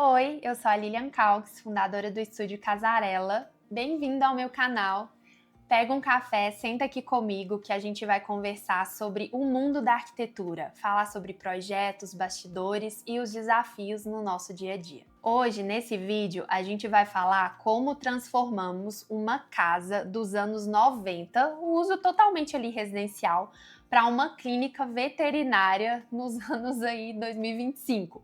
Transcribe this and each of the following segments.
Oi, eu sou a Lilian Calx, fundadora do estúdio Casarela. Bem-vindo ao meu canal. Pega um café, senta aqui comigo que a gente vai conversar sobre o mundo da arquitetura, falar sobre projetos, bastidores e os desafios no nosso dia a dia. Hoje, nesse vídeo, a gente vai falar como transformamos uma casa dos anos 90, o uso totalmente ali residencial, para uma clínica veterinária nos anos aí 2025.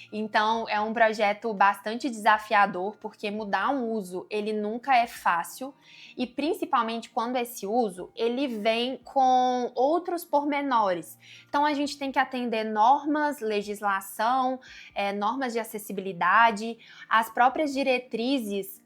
Então, é um projeto bastante desafiador, porque mudar um uso, ele nunca é fácil, e principalmente quando esse uso, ele vem com outros pormenores. Então, a gente tem que atender normas, legislação, normas de acessibilidade, as próprias diretrizes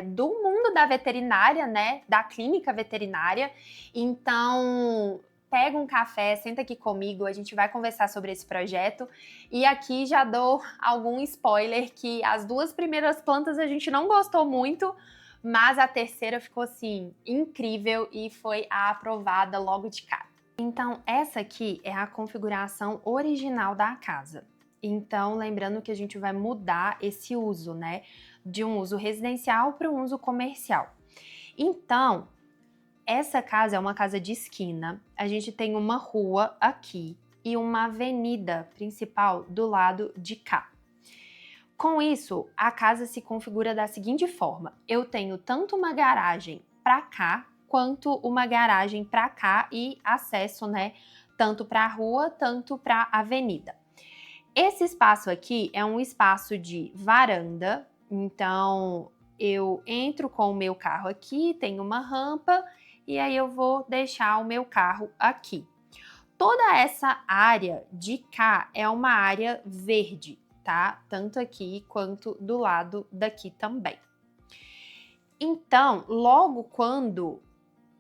do mundo da veterinária, né, da clínica veterinária. Então, pega um café, senta aqui comigo, a gente vai conversar sobre esse projeto. E aqui já dou algum spoiler que as duas primeiras plantas a gente não gostou muito, mas a terceira ficou assim incrível e foi a aprovada logo de cara. Então, essa aqui é a configuração original da casa. Então, lembrando que a gente vai mudar esse uso, né? De um uso residencial para um uso comercial. Então, essa casa é uma casa de esquina. A gente tem uma rua aqui e uma avenida principal do lado de cá. Com isso, a casa se configura da seguinte forma: eu tenho tanto uma garagem para cá quanto uma garagem para cá e acesso, né, tanto para a rua, tanto para a avenida. Esse espaço aqui é um espaço de varanda, então eu entro com o meu carro aqui, tem uma rampa e aí eu vou deixar o meu carro aqui. Toda essa área de cá é uma área verde, tá? Tanto aqui quanto do lado daqui também. Então, logo quando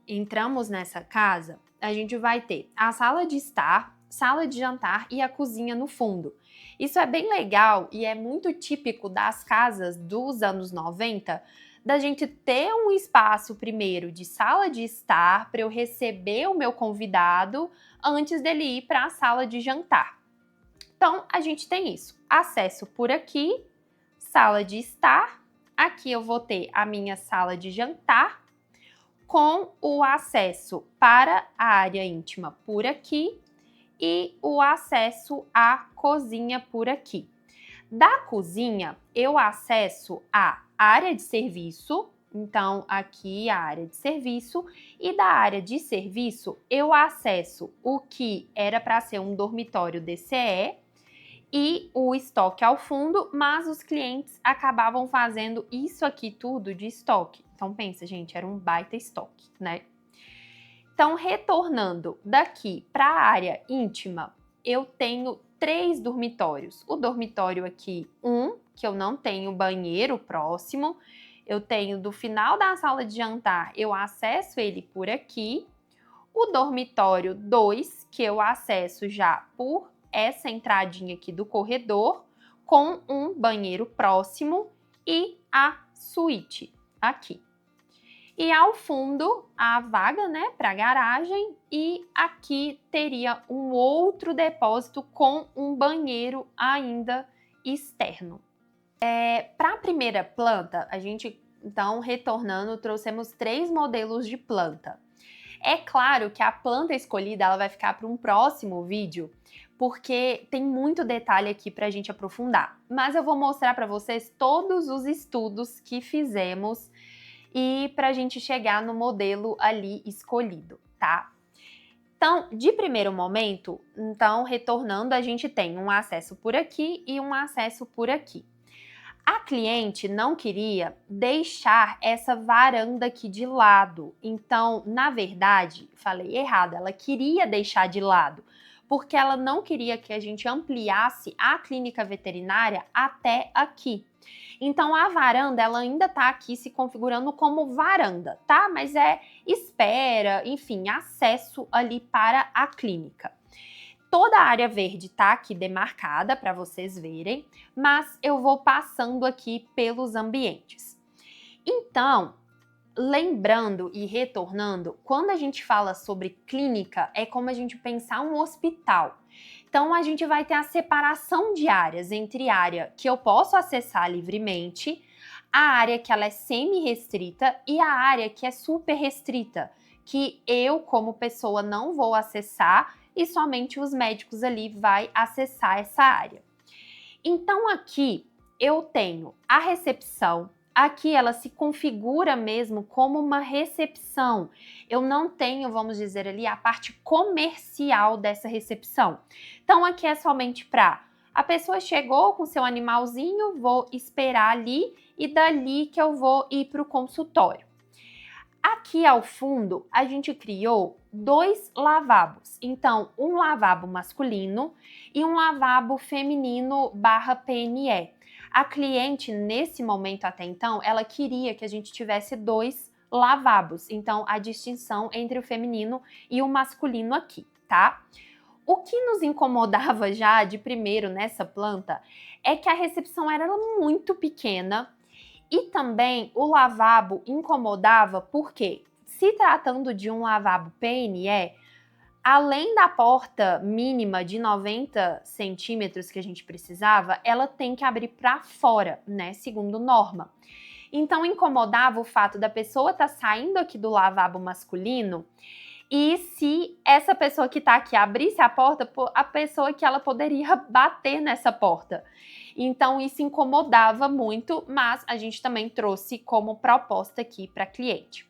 entramos nessa casa, a gente vai ter a sala de estar, sala de jantar e a cozinha no fundo. Isso é bem legal e é muito típico das casas dos anos 90, da gente ter um espaço primeiro de sala de estar para eu receber o meu convidado antes dele ir para a sala de jantar. Então, a gente tem isso. Acesso por aqui, sala de estar. Aqui eu vou ter a minha sala de jantar com o acesso para a área íntima por aqui e o acesso à cozinha por aqui. Da cozinha, eu acesso a área de serviço, então aqui a área de serviço, e da área de serviço eu acesso o que era para ser um dormitório DCE e o estoque ao fundo, mas os clientes acabavam fazendo isso aqui tudo de estoque. Então pensa, gente, era um baita estoque, né? Então, retornando daqui para a área íntima, eu tenho 3 dormitórios. O dormitório aqui, que eu não tenho banheiro próximo. Eu tenho do final da sala de jantar, eu acesso ele por aqui. O dormitório 2, que eu acesso já por essa entradinha aqui do corredor, com um banheiro próximo e a suíte aqui. E ao fundo, a vaga, né, para garagem, e aqui teria um outro depósito com um banheiro ainda externo. Para a primeira planta, a gente, então, retornando, trouxemos 3 modelos de planta. É claro que a planta escolhida ela vai ficar para um próximo vídeo, porque tem muito detalhe aqui para a gente aprofundar. Mas eu vou mostrar para vocês todos os estudos que fizemos e para a gente chegar no modelo ali escolhido, tá? Então, de primeiro momento, então, retornando, a gente tem um acesso por aqui e um acesso por aqui. A cliente não queria deixar essa varanda aqui de lado. Então, na verdade, falei errado, ela queria deixar de lado, porque ela não queria que a gente ampliasse a clínica veterinária até aqui. Então, a varanda, ela ainda tá aqui se configurando como varanda, tá? Mas é espera, enfim, acesso ali para a clínica. Toda a área verde tá aqui demarcada para vocês verem, mas eu vou passando aqui pelos ambientes. Então, lembrando e retornando, quando a gente fala sobre clínica, é como a gente pensar um hospital. Então, a gente vai ter a separação de áreas entre área que eu posso acessar livremente, a área que ela é semi-restrita e a área que é super restrita, que eu, como pessoa, não vou acessar e somente os médicos ali vai acessar essa área. Então, aqui eu tenho a recepção. Aqui ela se configura mesmo como uma recepção. Eu não tenho, vamos dizer ali, a parte comercial dessa recepção. Então, aqui é somente para a pessoa chegou com seu animalzinho, vou esperar ali e dali que eu vou ir para o consultório. Aqui ao fundo, a gente criou 2 lavabos. Então, um lavabo masculino e um lavabo feminino /PNE. A cliente, nesse momento até então, ela queria que a gente tivesse 2 lavabos. Então, a distinção entre o feminino e o masculino aqui, tá? O que nos incomodava já de primeiro nessa planta é que a recepção era muito pequena e também o lavabo incomodava porque, se tratando de um lavabo PNE, além da porta mínima de 90 centímetros que a gente precisava, ela tem que abrir para fora, né, segundo norma. Então incomodava o fato da pessoa estar saindo aqui do lavabo masculino e se essa pessoa que está aqui abrisse a porta, a pessoa que ela poderia bater nessa porta. Então isso incomodava muito, mas a gente também trouxe como proposta aqui para cliente.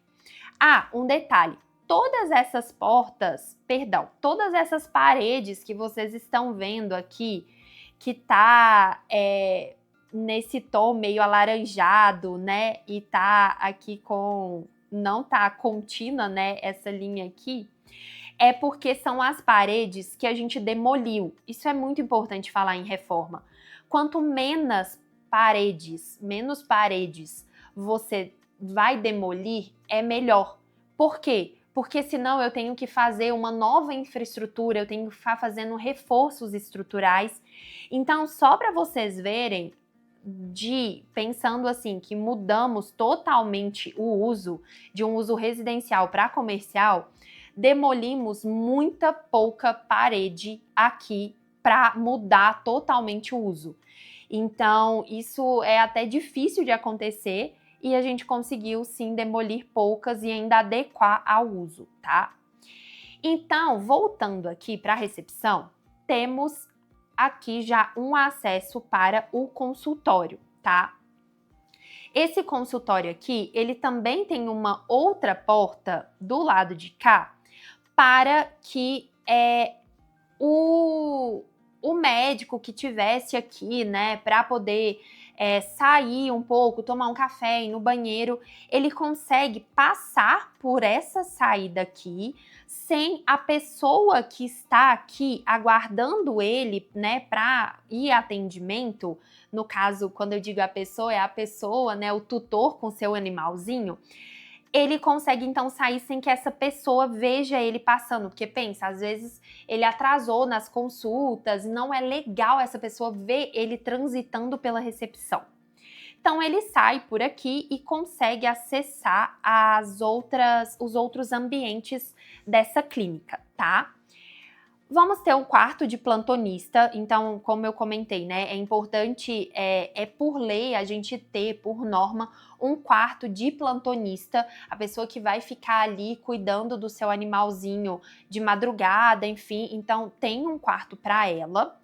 Ah, um detalhe. Todas essas todas essas paredes que vocês estão vendo aqui, que tá nesse tom meio alaranjado, né? E tá aqui não tá contínua, né? Essa linha aqui, é porque são as paredes que a gente demoliu. Isso é muito importante falar em reforma. Quanto menos paredes você vai demolir, é melhor. Por quê? Porque senão eu tenho que fazer uma nova infraestrutura, eu tenho que ficar fazendo reforços estruturais. Então, só para vocês verem, pensando assim, que mudamos totalmente o uso de um uso residencial para comercial, demolimos muita pouca parede aqui para mudar totalmente o uso. Então, isso é até difícil de acontecer e a gente conseguiu sim demolir poucas e ainda adequar ao uso, tá? Então, voltando aqui para a recepção, temos aqui já um acesso para o consultório, tá? Esse consultório aqui, ele também tem uma outra porta do lado de cá para que o médico que tivesse aqui, né, para poder sair um pouco, tomar um café, ir no banheiro, ele consegue passar por essa saída aqui, sem a pessoa que está aqui aguardando ele, né, para ir atendimento. No caso, quando eu digo a pessoa, é a pessoa, né, o tutor com seu animalzinho. Ele consegue então sair sem que essa pessoa veja ele passando, porque pensa, às vezes ele atrasou nas consultas, não é legal essa pessoa ver ele transitando pela recepção. Então ele sai por aqui e consegue acessar os outros ambientes dessa clínica, tá? Vamos ter um quarto de plantonista, então, como eu comentei, né, é importante, por lei, a gente ter, por norma, um quarto de plantonista, a pessoa que vai ficar ali cuidando do seu animalzinho de madrugada, enfim, então tem um quarto para ela.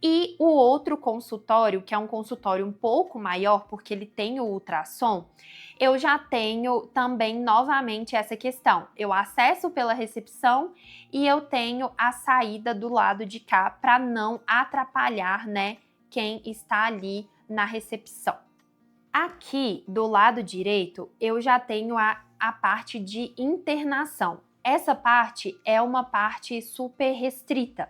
E o outro consultório, que é um consultório um pouco maior, porque ele tem o ultrassom, eu já tenho também novamente essa questão. Eu acesso pela recepção e eu tenho a saída do lado de cá para não atrapalhar, né, quem está ali na recepção. Aqui do lado direito, eu já tenho a parte de internação. Essa parte é uma parte super restrita.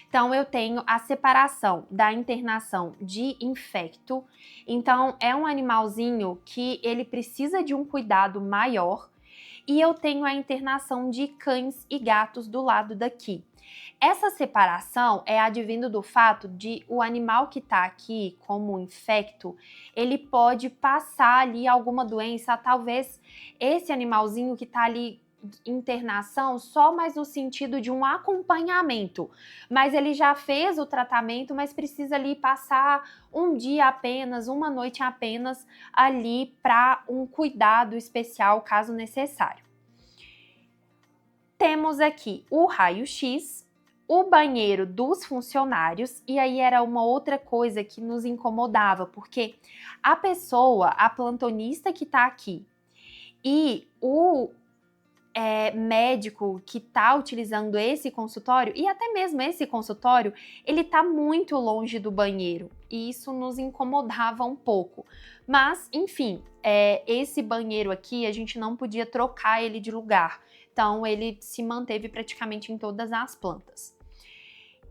Então, eu tenho a separação da internação de infecto. Então, é um animalzinho que ele precisa de um cuidado maior. E eu tenho a internação de cães e gatos do lado daqui. Essa separação é advindo do fato de o animal que está aqui como infecto, ele pode passar ali alguma doença, talvez esse animalzinho que está ali internação só mais no sentido de um acompanhamento, mas ele já fez o tratamento, mas precisa ali passar um dia apenas, uma noite apenas ali para um cuidado especial, caso necessário. Temos aqui o raio-x, o banheiro dos funcionários, e aí era uma outra coisa que nos incomodava, porque a pessoa, a plantonista que está aqui, e o médico que está utilizando esse consultório, e até mesmo esse consultório, ele está muito longe do banheiro, e isso nos incomodava um pouco. Mas, enfim, esse banheiro aqui, a gente não podia trocar ele de lugar, então ele se manteve praticamente em todas as plantas.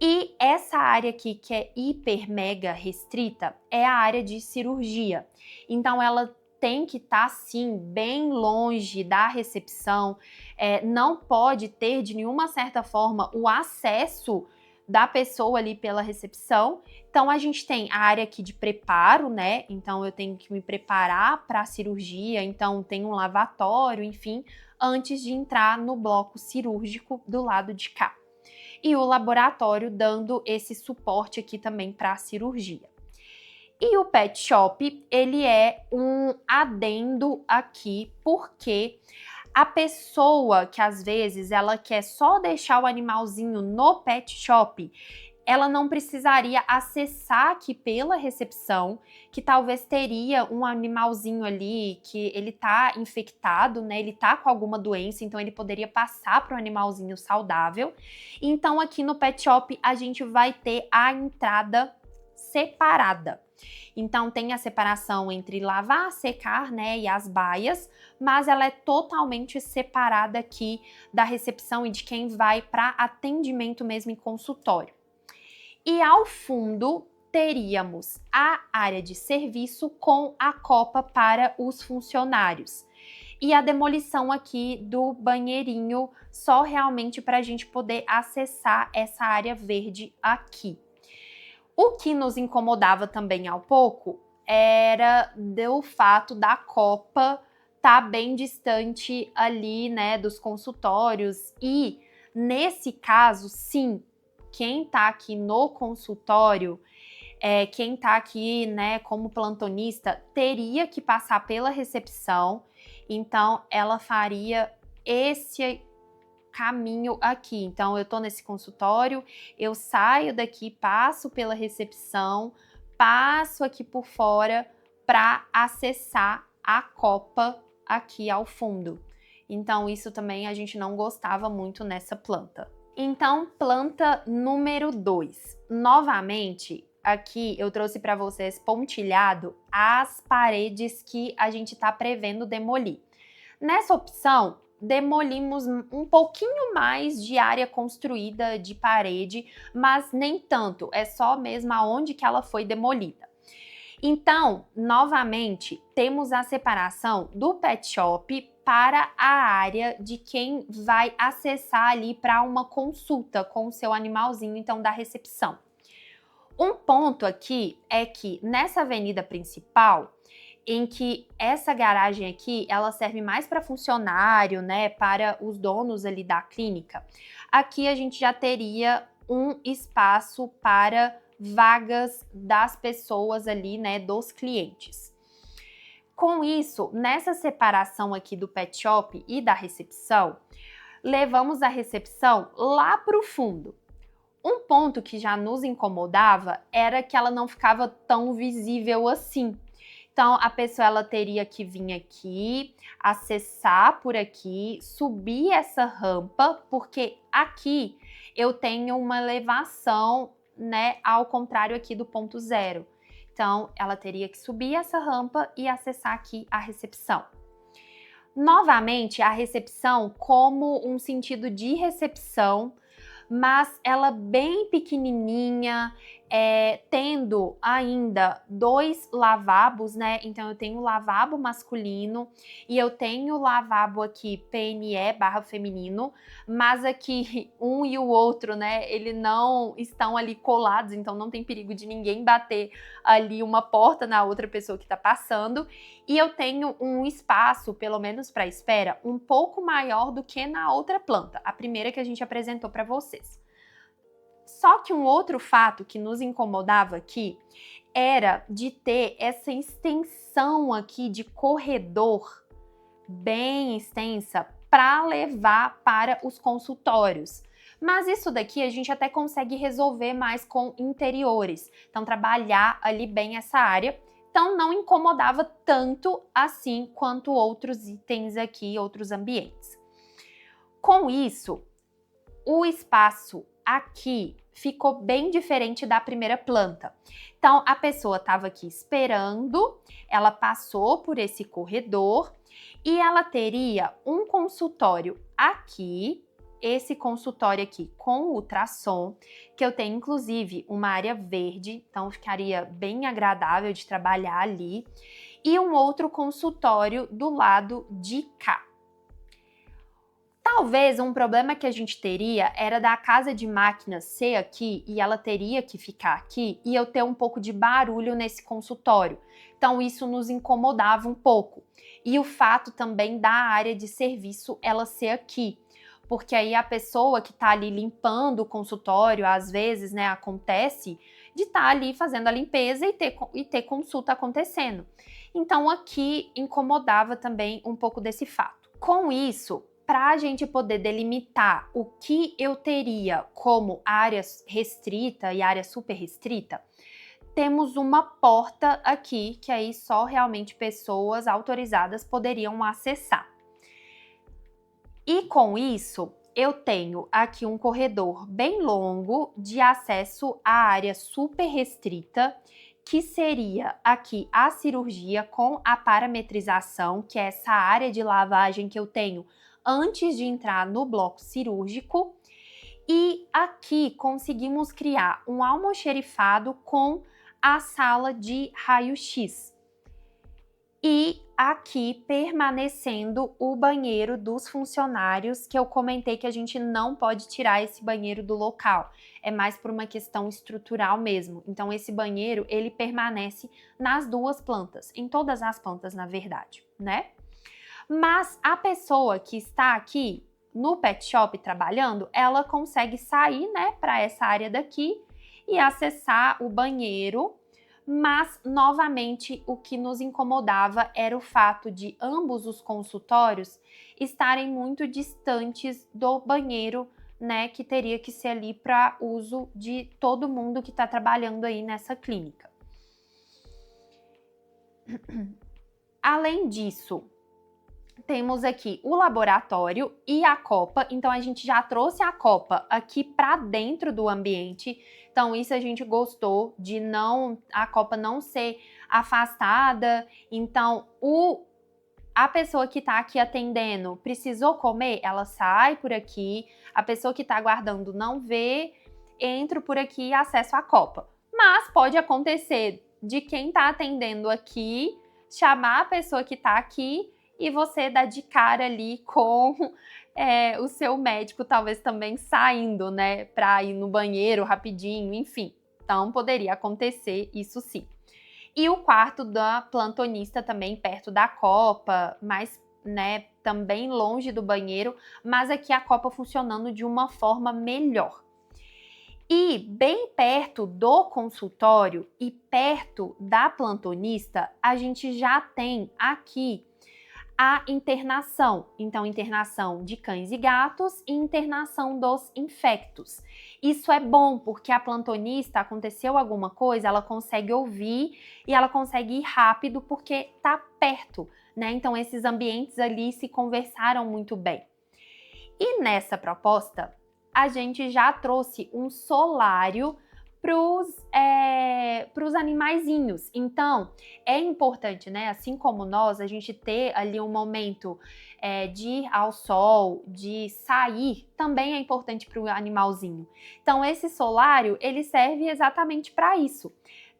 E essa área aqui, que é hiper mega restrita, é a área de cirurgia. Então ela tem que estar, sim, bem longe da recepção, não pode ter, de nenhuma certa forma, o acesso da pessoa ali pela recepção. Então a gente tem a área aqui de preparo, né? Então eu tenho que me preparar para a cirurgia, então tem um lavatório, enfim, antes de entrar no bloco cirúrgico do lado de cá. E o laboratório dando esse suporte aqui também para a cirurgia. E o pet shop, ele é um adendo aqui, porque a pessoa que às vezes ela quer só deixar o animalzinho no pet shop, ela não precisaria acessar aqui pela recepção, que talvez teria um animalzinho ali que ele tá infectado, né? Ele tá com alguma doença, então ele poderia passar para o animalzinho saudável. Então aqui no pet shop a gente vai ter a entrada separada. Então tem a separação entre lavar, secar, né, e as baias, mas ela é totalmente separada aqui da recepção e de quem vai para atendimento mesmo em consultório. E ao fundo teríamos a área de serviço com a copa para os funcionários. E a demolição aqui do banheirinho, só realmente para a gente poder acessar essa área verde aqui. O que nos incomodava também ao pouco era do fato da copa estar bem distante ali, né, dos consultórios. E nesse caso, sim, quem tá aqui no consultório, quem tá aqui, né, como plantonista, teria que passar pela recepção. Então, ela faria esse caminho aqui. Então, eu tô nesse consultório, eu saio daqui, passo pela recepção, passo aqui por fora para acessar a copa aqui ao fundo. Então, isso também a gente não gostava muito nessa planta. Então, planta número 2. Novamente, aqui eu trouxe para vocês pontilhado as paredes que a gente está prevendo demolir. Nessa opção, demolimos um pouquinho mais de área construída de parede, mas nem tanto, é só mesmo aonde que ela foi demolida. Então, novamente, temos a separação do pet shop para a área de quem vai acessar ali para uma consulta com o seu animalzinho, então da recepção. Um ponto aqui é que nessa avenida principal, em que essa garagem aqui, ela serve mais para funcionário, né, para os donos ali da clínica, aqui a gente já teria um espaço para vagas das pessoas ali, né, dos clientes. Com isso, nessa separação aqui do pet shop e da recepção, levamos a recepção lá para o fundo. Um ponto que já nos incomodava era que ela não ficava tão visível assim. Então, a pessoa ela teria que vir aqui, acessar por aqui, subir essa rampa, porque aqui eu tenho uma elevação, né, ao contrário aqui do ponto zero. Então, ela teria que subir essa rampa e acessar aqui a recepção. Novamente, a recepção como um sentido de recepção, mas ela bem pequenininha, tendo ainda 2 lavabos, né? Então eu tenho o lavabo masculino e eu tenho o lavabo aqui PNE/feminino, mas aqui um e o outro, né? Eles não estão ali colados, então não tem perigo de ninguém bater ali uma porta na outra pessoa que tá passando. E eu tenho um espaço, pelo menos para espera, um pouco maior do que na outra planta, a primeira que a gente apresentou para vocês. Só que um outro fato que nos incomodava aqui era de ter essa extensão aqui de corredor bem extensa para levar para os consultórios. Mas isso daqui a gente até consegue resolver mais com interiores. Então, trabalhar ali bem essa área. Então, não incomodava tanto assim quanto outros itens aqui, outros ambientes. Com isso, o espaço aqui ficou bem diferente da primeira planta. Então, a pessoa estava aqui esperando, ela passou por esse corredor e ela teria um consultório aqui, esse consultório aqui com ultrassom, que eu tenho inclusive uma área verde, então ficaria bem agradável de trabalhar ali, e um outro consultório do lado de cá. Talvez um problema que a gente teria era da casa de máquinas ser aqui e ela teria que ficar aqui e eu ter um pouco de barulho nesse consultório. Então isso nos incomodava um pouco. E o fato também da área de serviço ela ser aqui. Porque aí a pessoa que está ali limpando o consultório, às vezes, né, acontece de estar ali fazendo a limpeza e ter consulta acontecendo. Então aqui incomodava também um pouco desse fato. Com isso, para a gente poder delimitar o que eu teria como área restrita e área super restrita, temos uma porta aqui que aí só realmente pessoas autorizadas poderiam acessar. E com isso, eu tenho aqui um corredor bem longo de acesso à área super restrita, que seria aqui a cirurgia com a parametrização, que é essa área de lavagem que eu tenho antes de entrar no bloco cirúrgico. E aqui conseguimos criar um almoxerifado com a sala de raio-x. E aqui permanecendo o banheiro dos funcionários, que eu comentei que a gente não pode tirar esse banheiro do local. É mais por uma questão estrutural mesmo. Então esse banheiro, ele permanece nas duas plantas, em todas as plantas na verdade, né? Mas a pessoa que está aqui no pet shop trabalhando, ela consegue sair, né, para essa área daqui e acessar o banheiro. Mas, novamente, o que nos incomodava era o fato de ambos os consultórios estarem muito distantes do banheiro, né, que teria que ser ali para uso de todo mundo que está trabalhando aí nessa clínica. Além disso, temos aqui o laboratório e a copa, então a gente já trouxe a copa aqui para dentro do ambiente, então isso a gente gostou de a copa não ser afastada, então a pessoa que está aqui atendendo precisou comer, ela sai por aqui, a pessoa que está aguardando não vê, entra por aqui e acessa a copa. Mas pode acontecer de quem está atendendo aqui chamar a pessoa que está aqui e você dá de cara ali com o seu médico talvez também saindo, né, para ir no banheiro rapidinho, enfim. Então, poderia acontecer isso sim. E o quarto da plantonista também perto da copa, mas, né, também longe do banheiro, mas aqui a copa funcionando de uma forma melhor. E bem perto do consultório e perto da plantonista, a gente já tem aqui a internação. Então, internação de cães e gatos e internação dos infectos. Isso é bom porque a plantonista, aconteceu alguma coisa, ela consegue ouvir e ela consegue ir rápido porque tá perto, né? Então, esses ambientes ali se conversaram muito bem. E nessa proposta, a gente já trouxe um solário pros animaizinhos. Então, é importante, né, assim como nós, a gente ter ali um momento de ir ao sol, de sair, também é importante para o animalzinho. Então, esse solário, ele serve exatamente para isso.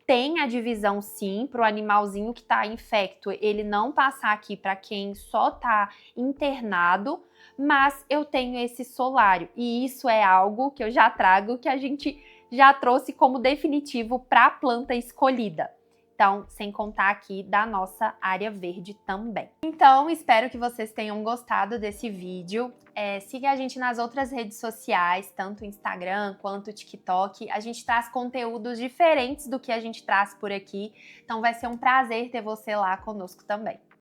Tem a divisão, sim, para o animalzinho que está infecto, ele não passar aqui para quem só está internado, mas eu tenho esse solário. E isso é algo que eu já trago, que a gente já trouxe como definitivo para a planta escolhida. Então, sem contar aqui da nossa área verde também. Então, espero que vocês tenham gostado desse vídeo. Siga a gente nas outras redes sociais, tanto o Instagram quanto o TikTok. A gente traz conteúdos diferentes do que a gente traz por aqui. Então, vai ser um prazer ter você lá conosco também.